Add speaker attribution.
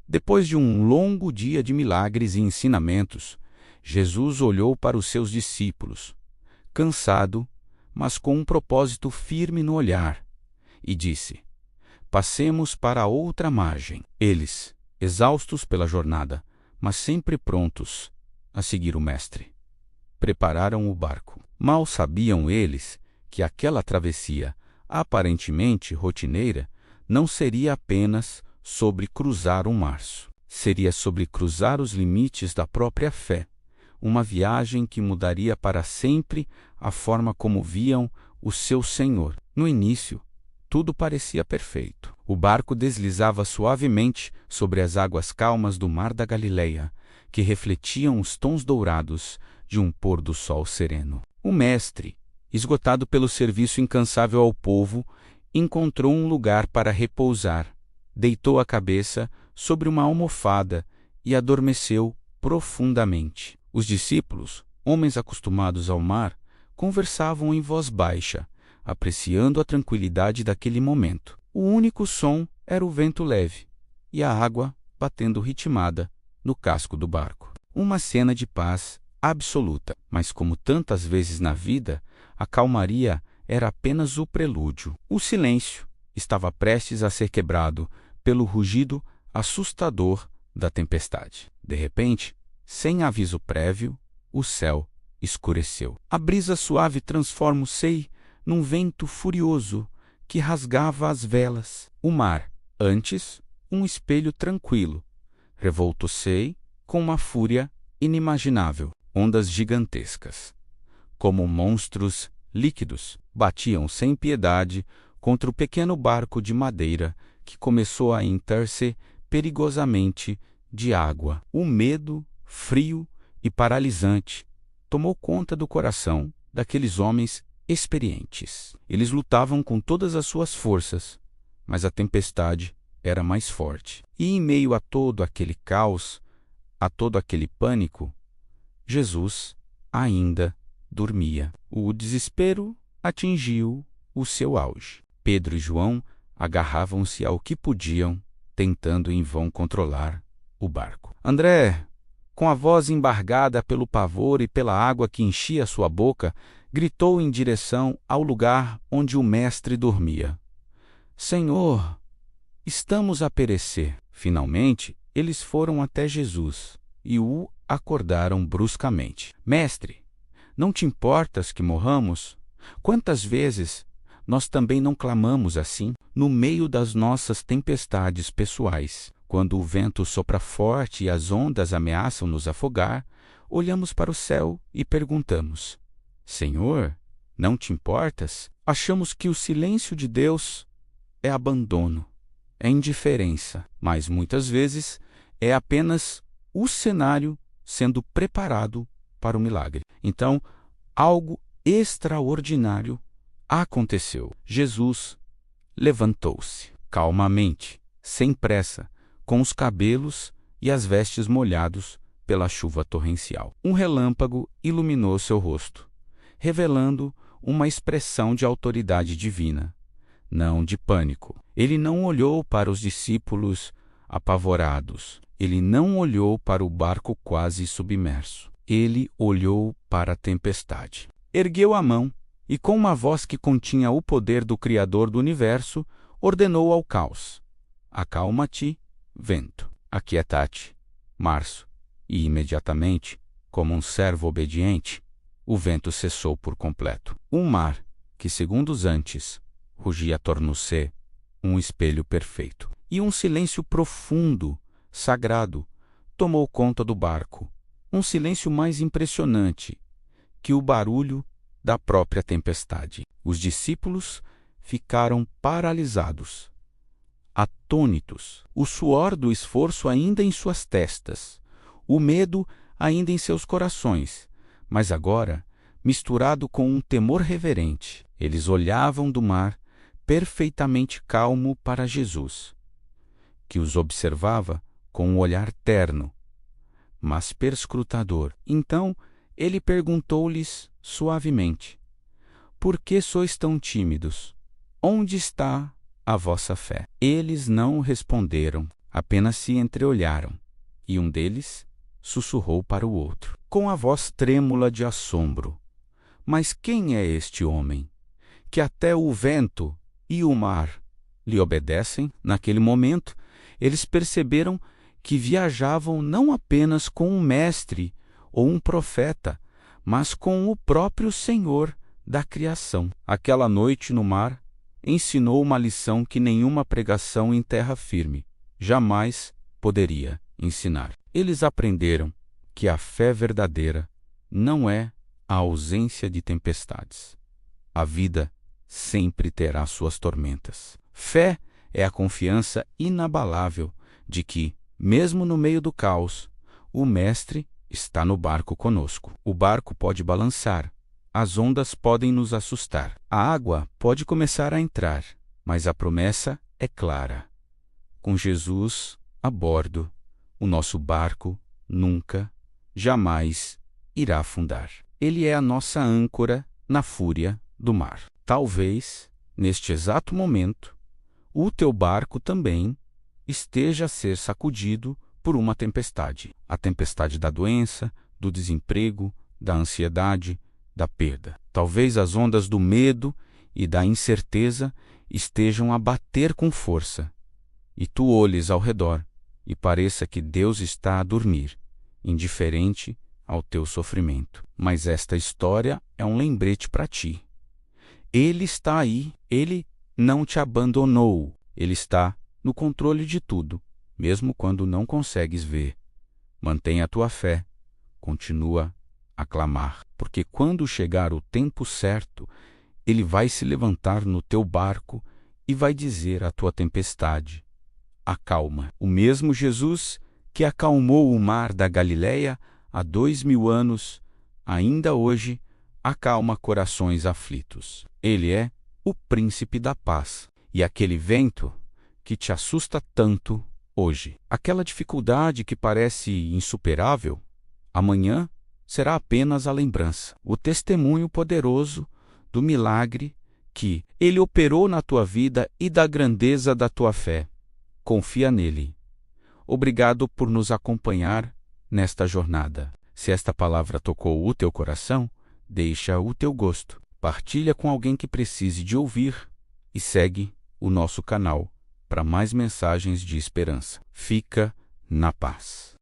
Speaker 1: Depois de um longo dia de milagres e ensinamentos, Jesus olhou para os seus discípulos, cansado, mas com um propósito firme no olhar, e disse: Passemos para a outra margem. Eles, exaustos pela jornada, mas sempre prontos a seguir o Mestre, prepararam o barco. Mal sabiam eles que aquela travessia, aparentemente rotineira, não seria apenas sobre cruzar um mar. Seria sobre cruzar os limites da própria fé, uma viagem que mudaria para sempre a forma como viam o seu Senhor. No início, tudo parecia perfeito. O barco deslizava suavemente sobre as águas calmas do mar da Galileia, que refletiam os tons dourados de um pôr-do-sol sereno. O Mestre, esgotado pelo serviço incansável ao povo, encontrou um lugar para repousar, deitou a cabeça sobre uma almofada e adormeceu profundamente. Os discípulos, homens acostumados ao mar, conversavam em voz baixa, apreciando a tranquilidade daquele momento. O único som era o vento leve e a água batendo ritmada no casco do barco. Uma cena de paz absoluta, mas como tantas vezes na vida, a calmaria era apenas o prelúdio. O silêncio estava prestes a ser quebrado pelo rugido assustador da tempestade. De repente, sem aviso prévio, o céu escureceu. A brisa suave transforma-se num vento furioso que rasgava as velas. O mar, antes um espelho tranquilo, revoltou-se com uma fúria inimaginável. Ondas gigantescas, como monstros líquidos, batiam sem piedade contra o pequeno barco de madeira que começou a encher-se perigosamente de água. O medo, frio e paralisante, tomou conta do coração daqueles homens experientes. Eles lutavam com todas as suas forças, mas a tempestade era mais forte. E em meio a todo aquele caos, a todo aquele pânico, Jesus ainda dormia. O desespero atingiu o seu auge. Pedro e João agarravam-se ao que podiam, tentando em vão controlar o barco. André, com a voz embargada pelo pavor e pela água que enchia sua boca, gritou em direção ao lugar onde o mestre dormia: Senhor, estamos a perecer. Finalmente, eles foram até Jesus e o acordaram bruscamente. Mestre, não te importas que morramos? Quantas vezes nós também não clamamos assim, no meio das nossas tempestades pessoais? Quando o vento sopra forte e as ondas ameaçam nos afogar, olhamos para o céu e perguntamos: Senhor, não te importas? Achamos que o silêncio de Deus é abandono, é indiferença, mas muitas vezes é apenas o cenário sendo preparado para o milagre. Então, algo extraordinário aconteceu. Jesus levantou-se calmamente, sem pressa, com os cabelos e as vestes molhados pela chuva torrencial. Um relâmpago iluminou seu rosto, revelando uma expressão de autoridade divina, não de pânico. Ele não olhou para os discípulos apavorados. Ele não olhou para o barco quase submerso. Ele olhou para a tempestade. Ergueu a mão e, com uma voz que continha o poder do Criador do universo, ordenou ao caos: Acalma-te, vento. Aquieta-te, março. E imediatamente, como um servo obediente, o vento cessou por completo. O mar, que segundos antes rugia, tornou-se um espelho perfeito. E um silêncio profundo, sagrado, tomou conta do barco. Um silêncio mais impressionante que o barulho da própria tempestade. Os discípulos ficaram paralisados, atônitos, o suor do esforço ainda em suas testas, o medo ainda em seus corações, mas agora misturado com um temor reverente. Eles olhavam do mar, perfeitamente calmo, para Jesus, que os observava com um olhar terno, mas perscrutador. Então ele perguntou-lhes suavemente: Por que sois tão tímidos? Onde está a vossa fé? Eles não responderam. apenas se entreolharam, e um deles sussurrou para o outro, com a voz trêmula de assombro: Mas quem é este homem, que até o vento e o mar lhe obedecem? Naquele momento, eles perceberam que viajavam não apenas com um mestre ou um profeta, mas com o próprio Senhor da criação. Aquela noite no mar ensinou uma lição que nenhuma pregação em terra firme jamais poderia ensinar. Eles aprenderam que a fé verdadeira não é a ausência de tempestades. A vida sempre terá suas tormentas. Fé é a confiança inabalável de que, mesmo no meio do caos, o Mestre está no barco conosco. O barco pode balançar, as ondas podem nos assustar, a água pode começar a entrar, mas a promessa é clara. Com Jesus a bordo, o nosso barco nunca, jamais irá afundar. Ele é a nossa âncora na fúria do mar. Talvez, neste exato momento, o teu barco também esteja a ser sacudido por uma tempestade. A tempestade da doença, do desemprego, da ansiedade, da perda. Talvez as ondas do medo e da incerteza estejam a bater com força, e tu olhes ao redor e pareça que Deus está a dormir, indiferente ao teu sofrimento. Mas esta história é um lembrete para ti. Ele está aí, Ele não te abandonou, Ele está no controle de tudo, mesmo quando não consegues ver. Mantenha a tua fé, continua a clamar, porque quando chegar o tempo certo, Ele vai se levantar no teu barco e vai dizer à tua tempestade: acalma. O mesmo Jesus que acalmou o mar da Galileia há 2000 anos, ainda hoje acalma corações aflitos. Ele é o príncipe da paz. E aquele vento que te assusta tanto hoje, aquela dificuldade que parece insuperável, amanhã será apenas a lembrança, o testemunho poderoso do milagre que Ele operou na tua vida e da grandeza da tua fé. Confia nele. Obrigado por nos acompanhar nesta jornada. Se esta palavra tocou o teu coração, deixa o teu gosto, partilha com alguém que precise de ouvir e segue o nosso canal para mais mensagens de esperança. Fica na paz.